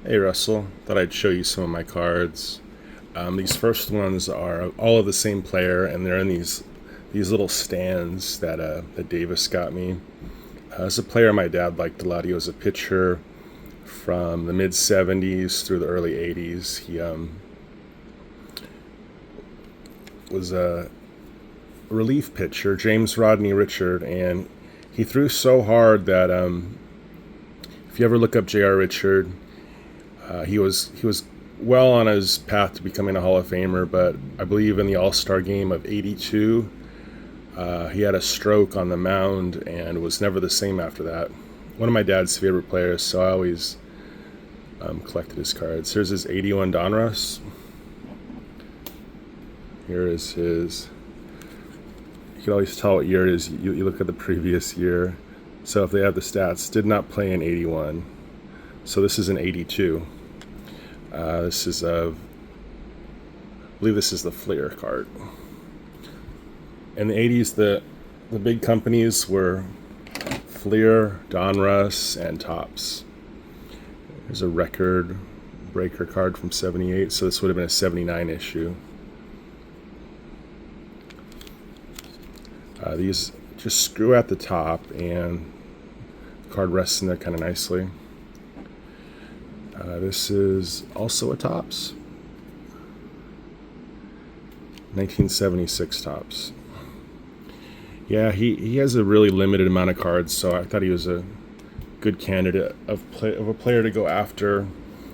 Hey Russell, thought I'd show you some of my cards. These first ones are all of the same player, and they're in these little stands that Davis got me. As a player, my dad liked a lot. He was a pitcher from the mid '70s through the early '80s. He was a relief pitcher, James Rodney Richard, and he threw so hard that if you ever look up J.R. Richard, he was well on his path to becoming a Hall of Famer, but I believe in the All-Star game of '82, he had a stroke on the mound and was never the same after that. One of my dad's favorite players, so I always collected his cards. Here's his '81 Donruss. Here is his. You can always tell what year it is. You look at the previous year. So if they have the stats, did not play in '81. So this is an '82. This is I believe this is the Fleer card. In the '80s, the big companies were Fleer, Donruss, and Topps. There's a record breaker card from '78, so this would have been a '79 issue. These just screw at the top, and the card rests in there kind of nicely. This is also a Topps. 1976 Topps. Yeah, he has a really limited amount of cards, so I thought he was a good candidate of a player to go after.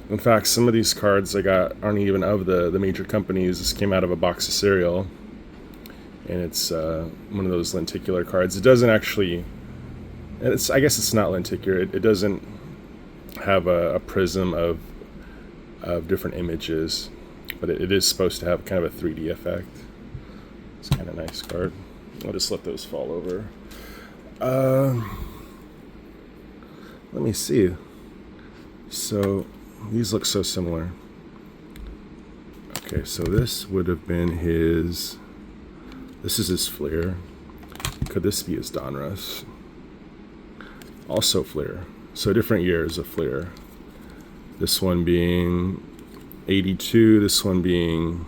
In fact, some of these cards I got aren't even of the major companies. This came out of a box of cereal, and it's one of those lenticular cards. It doesn't actually. I guess it's not lenticular. It doesn't have a prism of different images, but it is supposed to have kind of a 3D effect. It's kind of a nice card. I'll just let those fall over. Let me see. So these look so similar. Okay, so this would have been his. This is his Fleer. Could this be his Donruss? Also Fleer. So different years of Fleer. This one being '82, this one being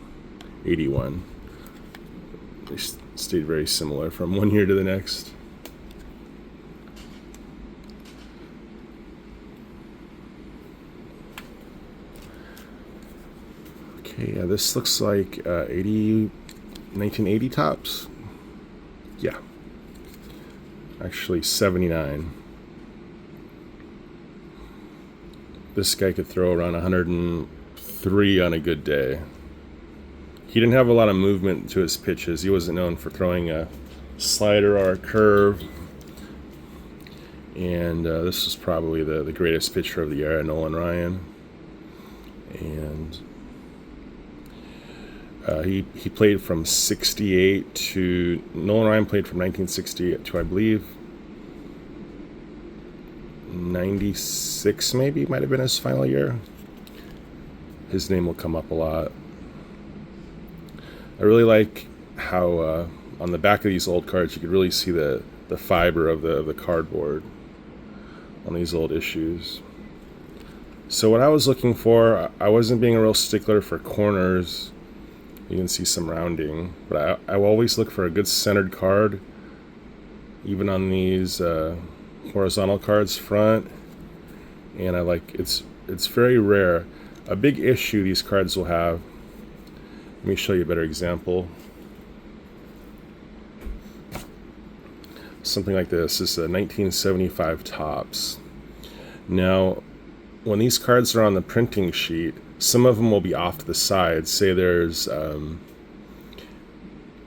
'81. They stayed very similar from one year to the next. Okay, yeah, this looks like 1980 Topps. Yeah. Actually, '79. This guy could throw around 103 on a good day. He didn't have a lot of movement to his pitches. He wasn't known for throwing a slider or a curve. And this was probably the greatest pitcher of the era, Nolan Ryan. And he played from '68 to Nolan Ryan played from 1968 to, I believe, '96 maybe might have been his final year. His name will come up a lot. I really like how on the back of these old cards you could really see the fiber of the cardboard on these old issues. So what I was looking for, I wasn't being a real stickler for corners. You can see some rounding, but I always look for a good centered card, even on these horizontal cards front. And I like it's very rare. A big issue these cards will have. Let me show you a better example. Something like this. This is a 1975 Topps. Now, when these cards are on the printing sheet, some of them will be off to the side. Say there's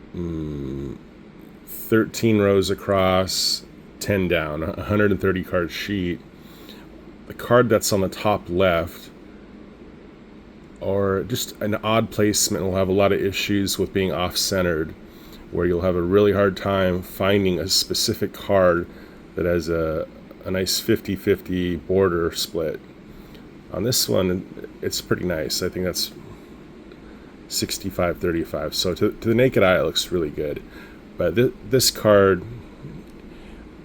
13 rows across, 10 down, 130 card sheet. The card that's on the top left, or just an odd placement, will have a lot of issues with being off-centered, where you'll have a really hard time finding a specific card that has a nice 50-50 border split. On this one, it's pretty nice. I think that's 65-35. So to the naked eye, it looks really good. But this card,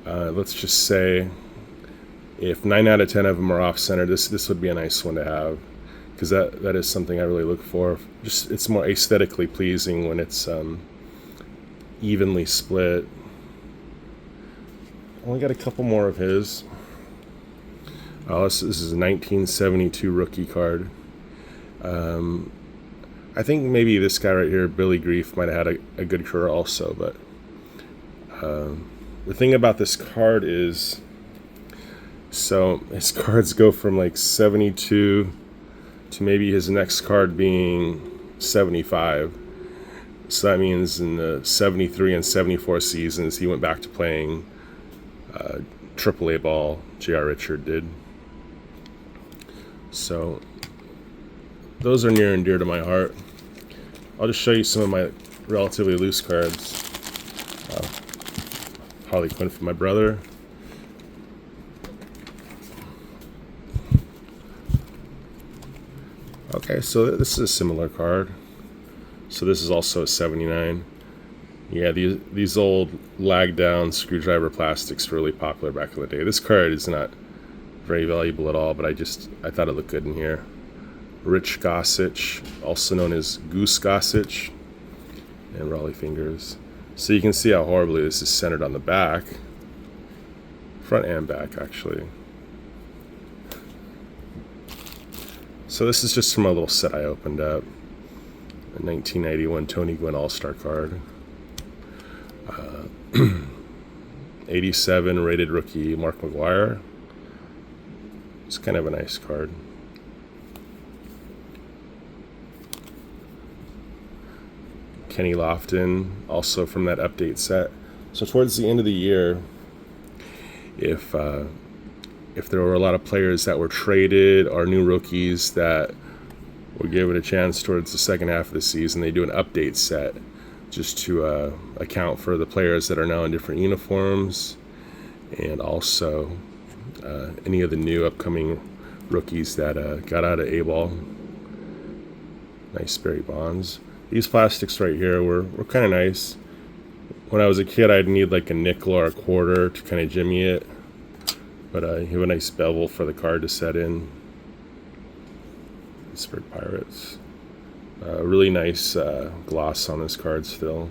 let's just say if 9 out of 10 of them are off center, this would be a nice one to have, because that is something I really look for. Just it's more aesthetically pleasing when it's evenly split. Only got a couple more of his. Oh, this is a 1972 rookie card. I think maybe this guy right here, Billy Grief, might have had a good career also. But the thing about this card is, so his cards go from like 72 to maybe his next card being 75. So that means in the 73 and 74 seasons, he went back to playing AAA ball. J.R. Richard did. So those are near and dear to my heart. I'll just show you some of my relatively loose cards. Harley Quinn for my brother. Okay, so this is a similar card. So this is also a 79. Yeah, these old lag down screwdriver plastics were really popular back in the day. This card is not very valuable at all, but I thought it looked good in here. Rich Gossage, also known as Goose Gossage, and Raleigh Fingers. So you can see how horribly this is centered on the back. Front and back, actually. So this is just from a little set I opened up. A 1991 Tony Gwynn All-Star card. 87 rated rookie Mark McGwire. It's kind of a nice card. Kenny Lofton, also from that update set. So towards the end of the year, if there were a lot of players that were traded or new rookies that would give it a chance towards the second half of the season, they do an update set just to account for the players that are now in different uniforms, and also any of the new upcoming rookies that got out of A-ball. Nice Barry Bonds. These plastics right here were kind of nice. When I was a kid, I'd need like a nickel or a quarter to kind of jimmy it. But you have a nice bevel for the card to set in. Pittsburgh Pirates. Really nice gloss on this card still.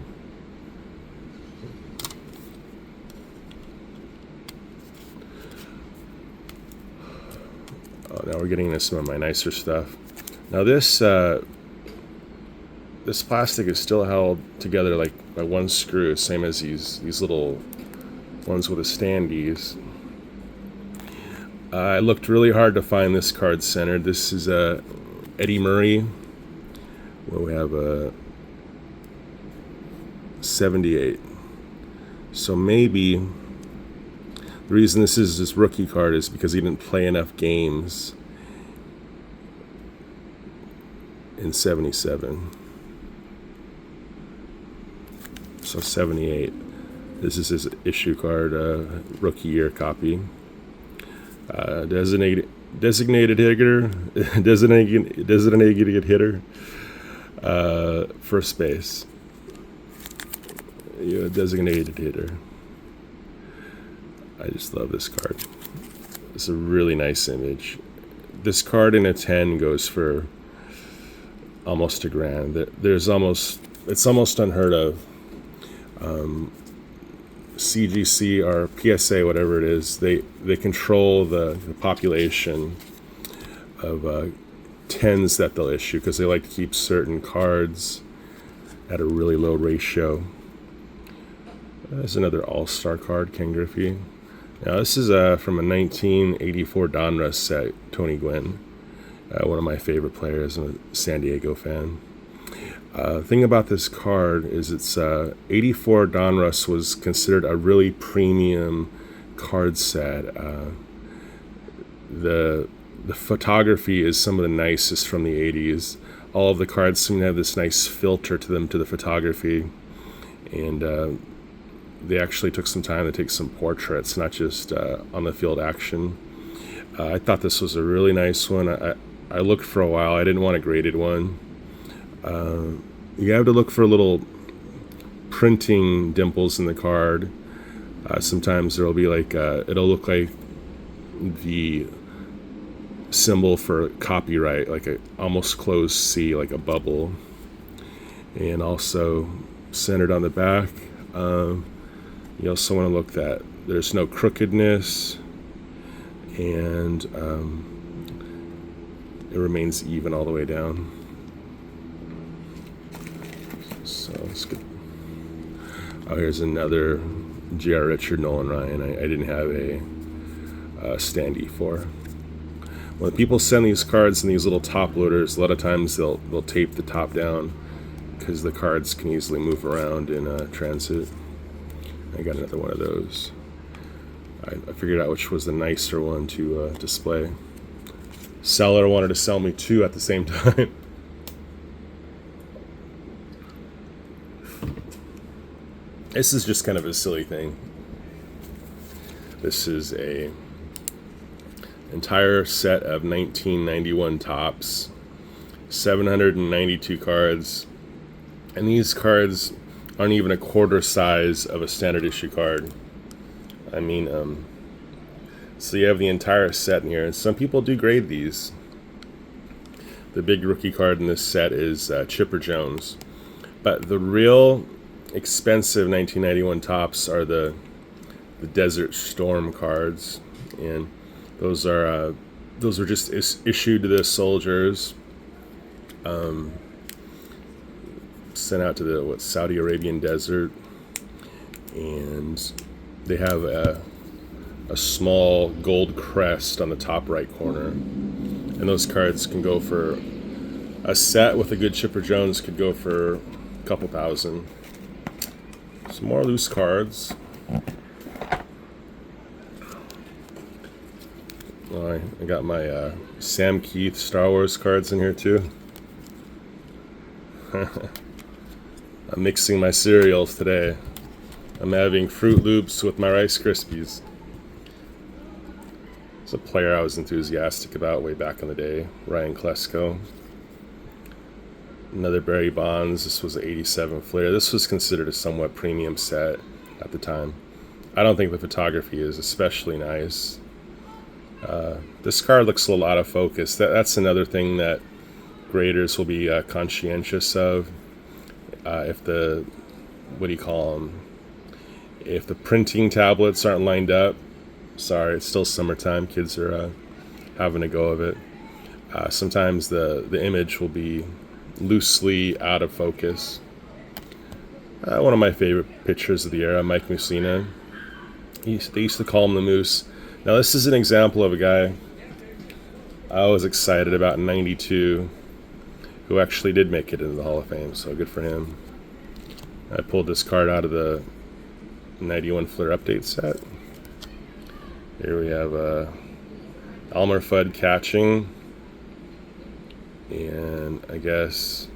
Now we're getting into some of my nicer stuff. Now this plastic is still held together like by one screw, same as these little ones with the standees. I looked really hard to find this card centered. This is Eddie Murray, where we have a 78. So maybe the reason this is this rookie card is because he didn't play enough games in 77. So 78. This is his issue card, rookie year copy. Designated hitter, designated hitter, first base. You're a designated hitter. I just love this card. It's a really nice image. This card in a 10 goes for almost $1,000. It's almost unheard of. CGC or PSA, whatever it is, they control the population of 10s that they'll issue, because they like to keep certain cards at a really low ratio. There's another all-star card, Ken Griffey. Now this is from a 1984 Donruss set, Tony Gwynn, one of my favorite players. I'm a San Diego fan. Thing about this card is it's 84 Donruss was considered a really premium card set. The photography is some of the nicest from the 80s. All of the cards seem to have this nice filter to them, to the photography, and they actually took some time to take some portraits, not just on the field action. I thought this was a really nice one. I looked for a while. I didn't want a graded one. You have to look for little printing dimples in the card. Sometimes there will be like it'll look like the symbol for copyright, like a almost closed C, like a bubble. And also centered on the back, you also want to look that there's no crookedness, and it remains even all the way down. So let's get. Oh, here's another J.R. Richard Nolan Ryan. I didn't have a standee for. When people send these cards in these little top loaders, a lot of times they'll tape the top down because the cards can easily move around in transit. I got another one of those. I figured out which was the nicer one to display. Seller wanted to sell me two at the same time. This is just kind of a silly thing. This is a entire set of 1991 tops, 792 cards, and these cards aren't even a quarter size of a standard issue card. I mean, so you have the entire set in here, and some people do grade these. The big rookie card in this set is Chipper Jones, but the real expensive 1991 tops are the Desert Storm cards, and those are just issued to the soldiers, sent out to the Saudi Arabian desert, and they have a small gold crest on the top right corner, and those cards can go for a set with a good Chipper Jones could go for a couple thousand. Some more loose cards. Oh, I got my Sam Keith Star Wars cards in here too. I'm mixing my cereals today. I'm having Fruit Loops with my Rice Krispies. It's a player I was enthusiastic about way back in the day, Ryan Klesko. Another Barry Bonds. This was an 87 Flair. This was considered a somewhat premium set at the time. I don't think the photography is especially nice. This card looks a little out of focus. That's another thing that graders will be conscientious of. If the, what do you call them? If the printing tablets aren't lined up, sorry, it's still summertime. Kids are having a go of it. Sometimes the image will be loosely out of focus. One of my favorite pitchers of the era, Mike Mussina. They used to call him the Moose. Now this is an example of a guy I was excited about in '92 who actually did make it into the Hall of Fame, so good for him. I pulled this card out of the 91 Flair update set. Here we have Elmer Fudd catching, and I guess,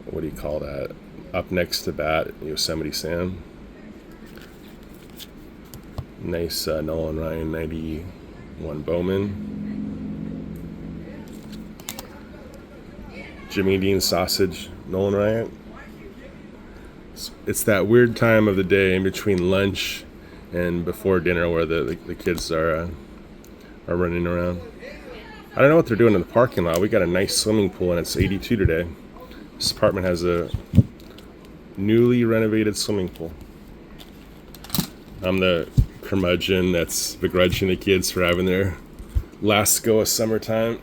what do you call that? Up next to bat, Yosemite Sam. Nice Nolan Ryan 91 Bowman. Jimmy Dean Sausage Nolan Ryan. It's that weird time of the day in between lunch and before dinner where the kids are running around. I don't know what they're doing in the parking lot. We got a nice swimming pool and it's 82 today. This apartment has a newly renovated swimming pool. I'm the curmudgeon that's begrudging the kids for having their last go of summertime.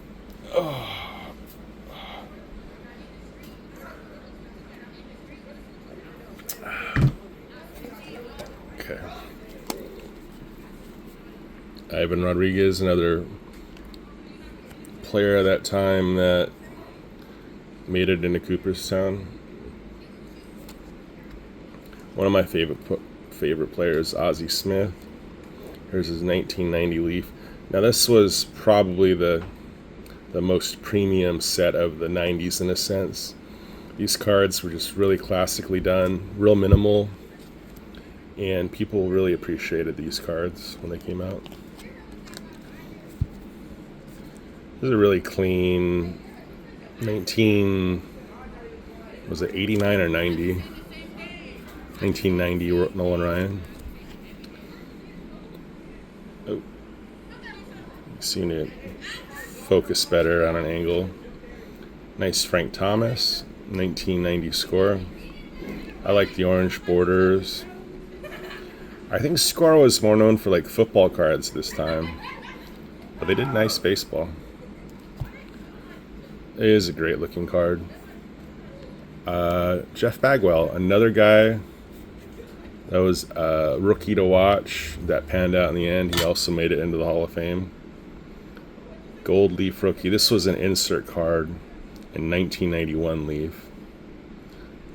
Oh. Okay. Ivan Rodriguez, another player at that time that made it into Cooperstown. One of my favorite players, Ozzie Smith. Here's his 1990 Leaf. Now this was probably the most premium set of the 90s in a sense. These cards were just really classically done, real minimal, and people really appreciated these cards when they came out. This is a really clean 89 or 90? 1990 Nolan Ryan. Oh, Seem to focus better on an angle. Nice Frank Thomas, 1990 score. I like the orange borders. I think Score was more known for like football cards this time, but they did nice baseball. It is a great looking card. Jeff Bagwell, another guy that was a rookie to watch that panned out in the end. He also made it into the Hall of Fame. Gold Leaf rookie. This was an insert card in 1991 Leaf.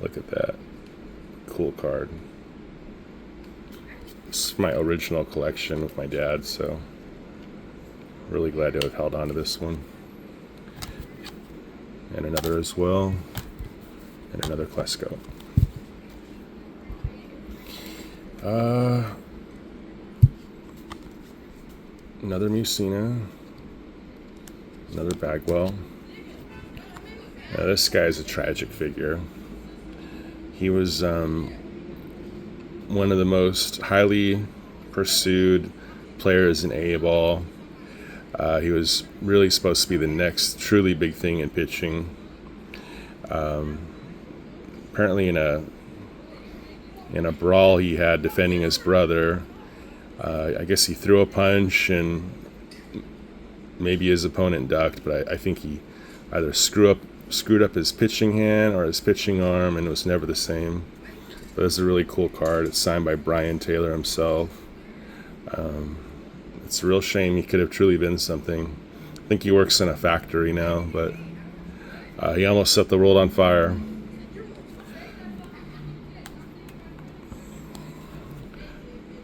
Look at that. Cool card. This is my original collection with my dad, so really glad to have held on to this one. And another as well. And another Klesko. Another Musina. Another Bagwell. Now this guy's a tragic figure. He was one of the most highly pursued players in A-ball. He was really supposed to be the next truly big thing in pitching. Apparently in a brawl he had defending his brother, I guess he threw a punch and maybe his opponent ducked, but I think he either screwed up his pitching hand or his pitching arm, and it was never the same. But it's a really cool card. It's signed by Brian Taylor himself. It's a real shame. He could have truly been something. I think he works in a factory now, but he almost set the world on fire.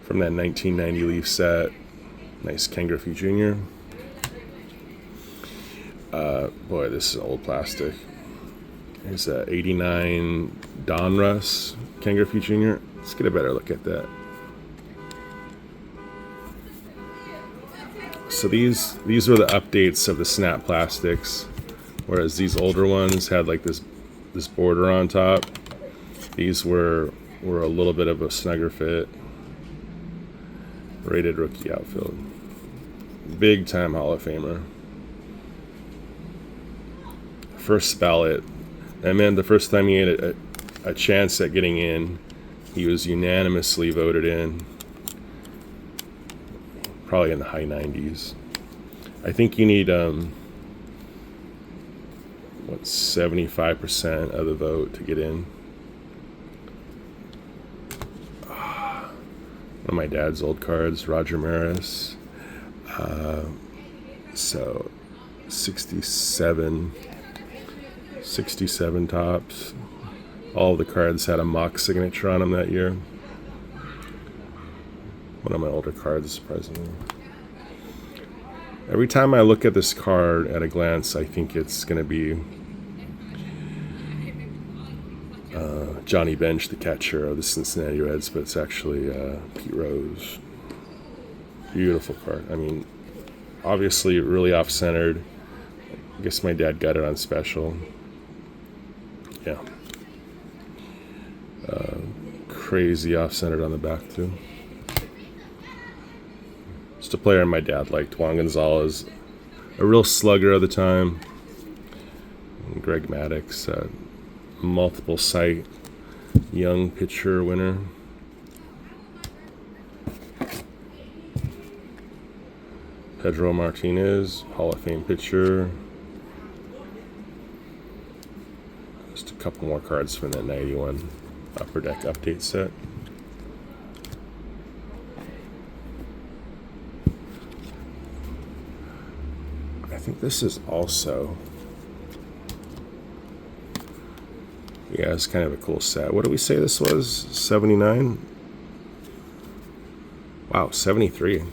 From that 1990 Leaf set. Nice Ken Griffey Jr. Boy, this is old plastic. Here's a 89 Donruss Ken Griffey Jr. Let's get a better look at that. So these were the updates of the Snap plastics, whereas these older ones had like this border on top. These were a little bit of a snugger fit. Rated rookie outfield. Big time Hall of Famer. First ballot. That meant the first time he had a chance at getting in, he was unanimously voted in. Probably in the high 90s. I think you need 75% of the vote to get in. One of my dad's old cards, Roger Maris. So 67 tops. All of the cards had a mock signature on them that year. One of my older cards, surprisingly. Every time I look at this card at a glance, I think it's going to be Johnny Bench, the catcher of the Cincinnati Reds, but it's actually Pete Rose. Beautiful card. I mean, obviously really off-centered. I guess my dad got it on special. Yeah. Crazy off-centered on the back, too. Just a player my dad liked. Juan Gonzalez, a real slugger of the time. And Greg Maddux, multiple site young pitcher winner. Pedro Martinez, Hall of Fame pitcher. Just a couple more cards from that 91 Upper Deck update set. I think this is also... Yeah, it's kind of a cool set. What do we say this was? 79? Wow, 73.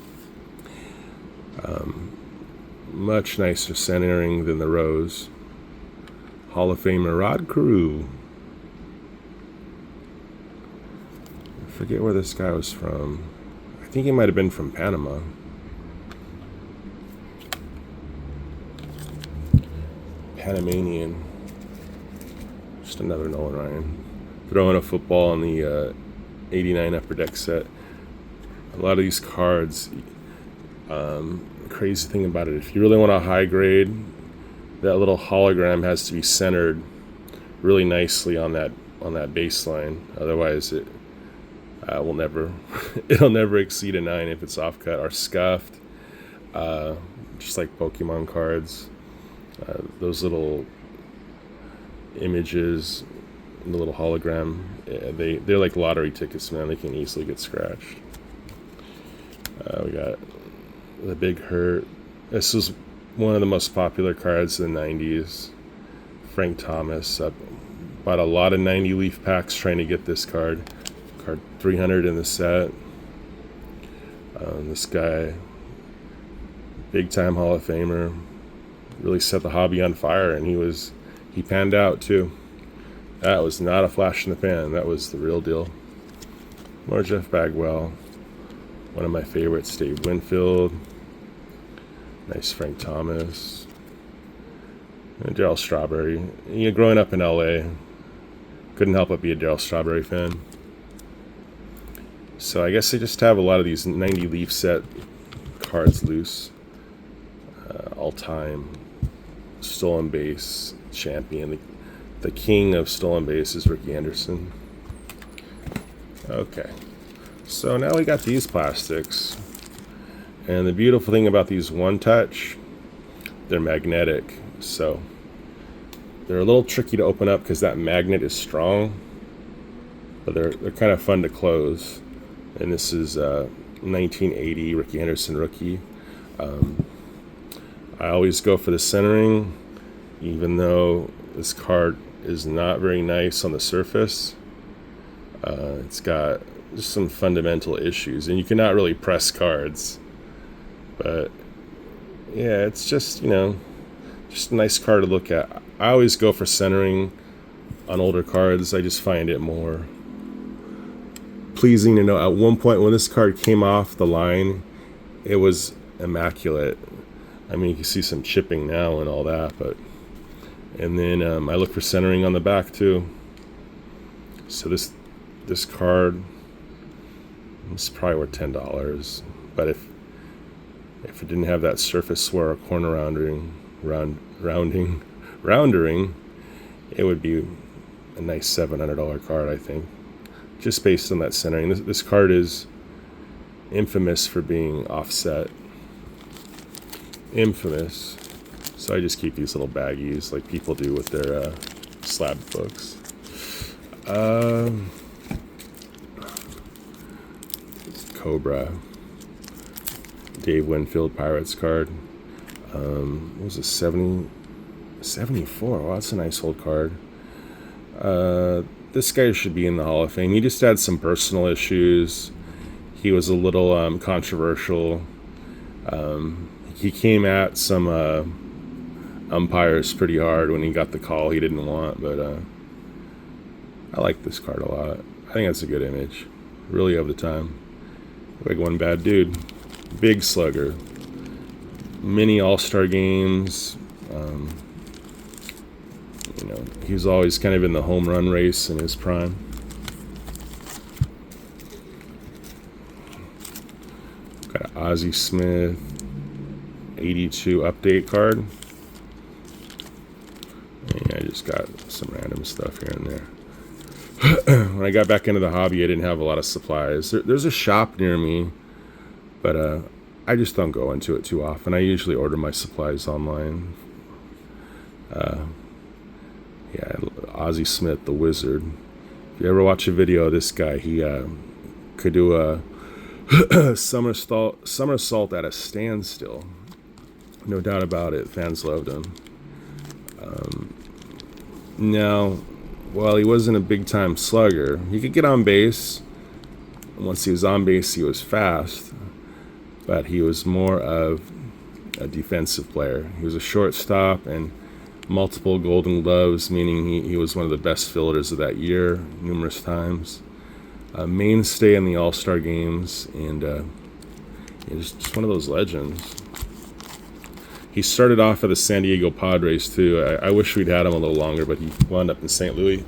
Much nicer centering than the Rose. Hall of Famer Rod Carew. I forget where this guy was from. I think he might have been from Panama. Panamanian. Just another Nolan Ryan. Throwing a football on the 89 Upper Deck set. A lot of these cards crazy thing about it. If you really want a high grade, that little hologram has to be centered really nicely on that baseline. Otherwise, it will never it'll never exceed a 9 if it's off cut or scuffed. Just like Pokemon cards, those little images, the little hologram, they're like lottery tickets, man. They can easily get scratched. We got the Big Hurt. This was one of the most popular cards in the 90s. Frank Thomas. Bought a lot of 90 leaf packs trying to get this card. Card 300 in the set. This guy, big time Hall of Famer, really set the hobby on fire, and he panned out too. That was not a flash in the pan. That was the real deal. More Jeff Bagwell. One of my favorites, Dave Winfield. Nice Frank Thomas. And Darryl Strawberry. You know, growing up in LA, couldn't help but be a Darryl Strawberry fan. So I guess I just have a lot of these 90 leaf set cards loose. All-time stolen base champion. The king of stolen base is Ricky Anderson. Okay. So now we got these plastics. And the beautiful thing about these One Touch, they're magnetic. So they're a little tricky to open up because that magnet is strong. But they're kind of fun to close. And this is 1980 Ricky Anderson rookie. I always go for the centering, even though this card is not very nice on the surface. It's got just some fundamental issues, and you cannot really press cards. But yeah, it's just, just a nice card to look at. I always go for centering on older cards. I just find it more pleasing to know. At one point when this card came off the line, it was immaculate. I mean, you can see some chipping now and all that, and then I look for centering on the back too. So this card is probably worth $10, but if it didn't have that surface wear or corner roundering, it would be a nice $700 card, I think, just based on that centering. This card is infamous for being offset. Infamous. So I just keep these little baggies like people do with their slab books. Cobra. Dave Winfield Pirates card. What was it, 74? Wow, that's a nice old card. This guy should be in the Hall of Fame. He just had some personal issues. He was a little controversial. He came at some umpires pretty hard when he got the call he didn't want, but I like this card a lot. I think that's a good image, really, of the time. Big One Bad Dude. Big slugger. Many all-star games. He was always kind of in the home run race in his prime. Got an Ozzie Smith 82 update card. And I just got some random stuff here and there. When I got back into the hobby, I didn't have a lot of supplies. There's a shop near me, but I just don't go into it too often. I usually order my supplies online. Ozzie Smith, the Wizard. If you ever watch a video of this guy, he could do a somersault at a standstill. No doubt about it. Fans loved him. Now, while he wasn't a big-time slugger, he could get on base. Once he was on base, he was fast. But he was more of a defensive player. He was a shortstop and multiple Golden Gloves, meaning he was one of the best fielders of that year numerous times. A mainstay in the All-Star games, and just one of those legends. He started off at the San Diego Padres, too. I wish we'd had him a little longer, but he wound up in St. Louis.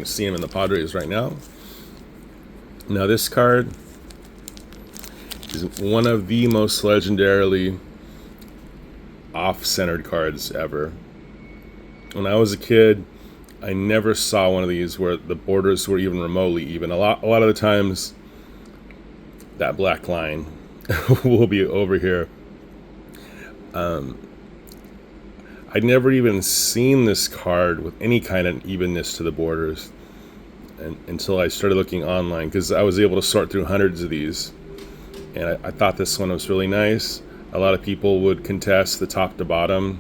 to see him in the Padres right now. Now this card is one of the most legendarily off-centered cards ever. When I was a kid, I never saw one of these where the borders were even remotely even. A lot of the times, that black line will be over here. I'd never even seen this card with any kind of evenness to the borders until I started looking online, because I was able to sort through hundreds of these, and I thought this one was really nice. A lot of people would contest the top to bottom,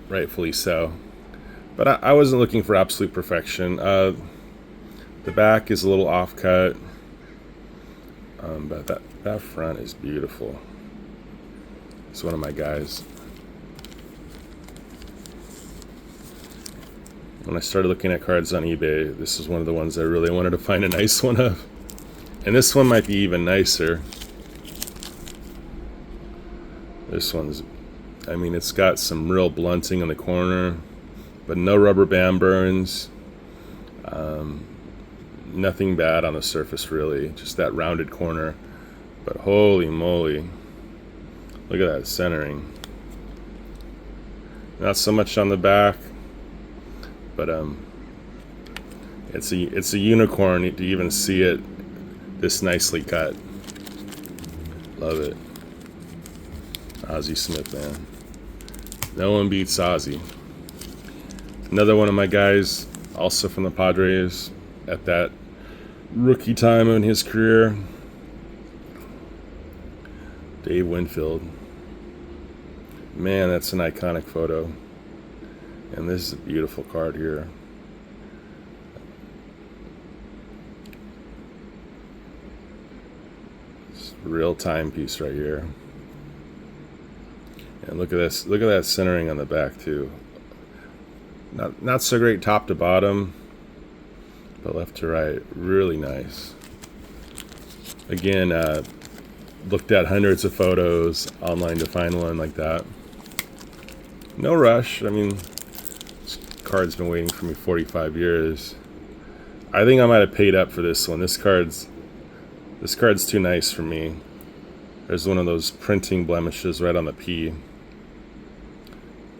rightfully so, but I wasn't looking for absolute perfection. The back is a little off cut, but that front is beautiful. It's one of my guys. When I started looking at cards on eBay, this is one of the ones I really wanted to find a nice one of. And this one might be even nicer. This one's, I mean, it's got some real blunting in the corner, but no rubber band burns. Nothing bad on the surface, really. Just that rounded corner. But holy moly. Look at that centering. Not so much on the back, but it's a unicorn to even see it this nicely cut. Love it. Ozzie Smith, man. No one beats Ozzie. Another one of my guys, also from the Padres, at that rookie time in his career, Dave Winfield. Man, that's an iconic photo. And this is a beautiful card here. It's a real timepiece right here. And look at this. Look at that centering on the back too. Not so great top to bottom, but left to right, really nice. Again, looked at hundreds of photos online to find one like that. No rush. I mean, this card's been waiting for me 45 years. I think I might have paid up for this one. This card's too nice for me. There's one of those printing blemishes right on the P.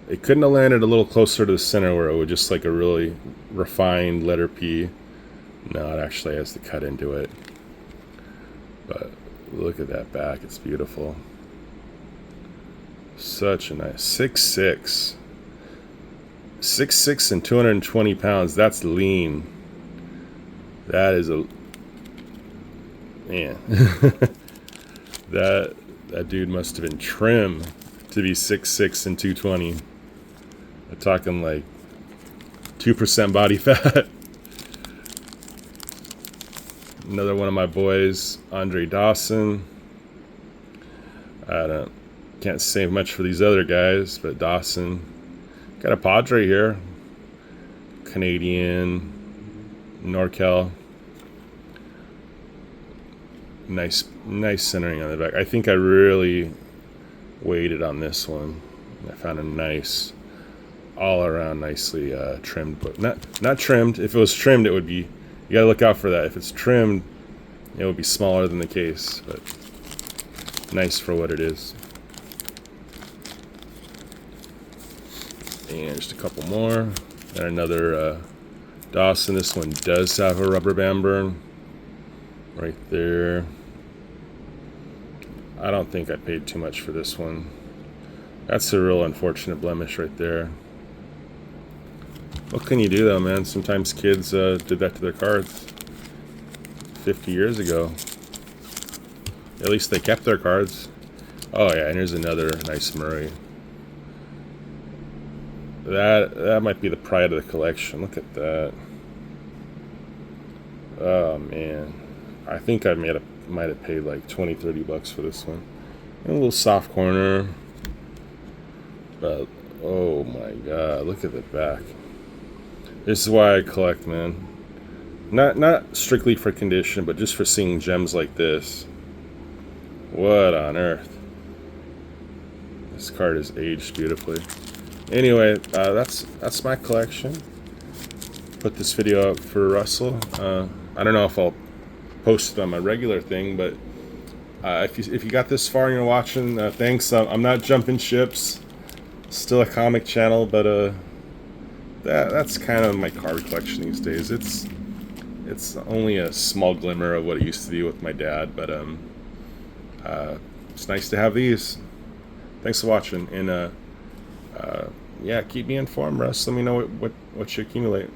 It couldn't have landed a little closer to the center where it would just like a really refined letter P. No, it actually has to cut into it. But look at that back. It's beautiful. Such a nice 6'6". 6'6" and 220 pounds. That's lean. That is a... Man. That dude must have been trim to be 6'6" and 220. I'm talking like 2% body fat. Another one of my boys, Andre Dawson. Can't say much for these other guys, but Dawson. Got a Padre here. Canadian, NorCal. Nice centering on the back. I think I really waited on this one. I found a nice, all around nicely trimmed book. Not trimmed. If it was trimmed, it would be. You gotta look out for that. If it's trimmed, it would be smaller than the case, but nice for what it is. And just a couple more. And another Dawson. This one does have a rubber band burn right there. I don't think I paid too much for this one. That's a real unfortunate blemish right there. What can you do though, man? Sometimes kids did that to their cards 50 years ago. At least they kept their cards. Oh yeah, and here's another nice Murray. That might be the pride of the collection. Look at that. Oh man, I think I might have paid like 20-30 bucks for this one. And a little soft corner, but oh my god, look at the back. This is why I collect, man. Not strictly for condition, but just for seeing gems like this. What on earth? This card is aged beautifully. Anyway, that's my collection. put this video up for Russell. I don't know if I'll post it on my regular thing, but if you got this far and you're watching, thanks. I'm not jumping ships. Still a comic channel, but that's kind of my card collection these days. It's only a small glimmer of what it used to be with my dad, but it's nice to have these. Thanks for watching, and yeah, keep me informed, Russ. Let me know what you accumulate.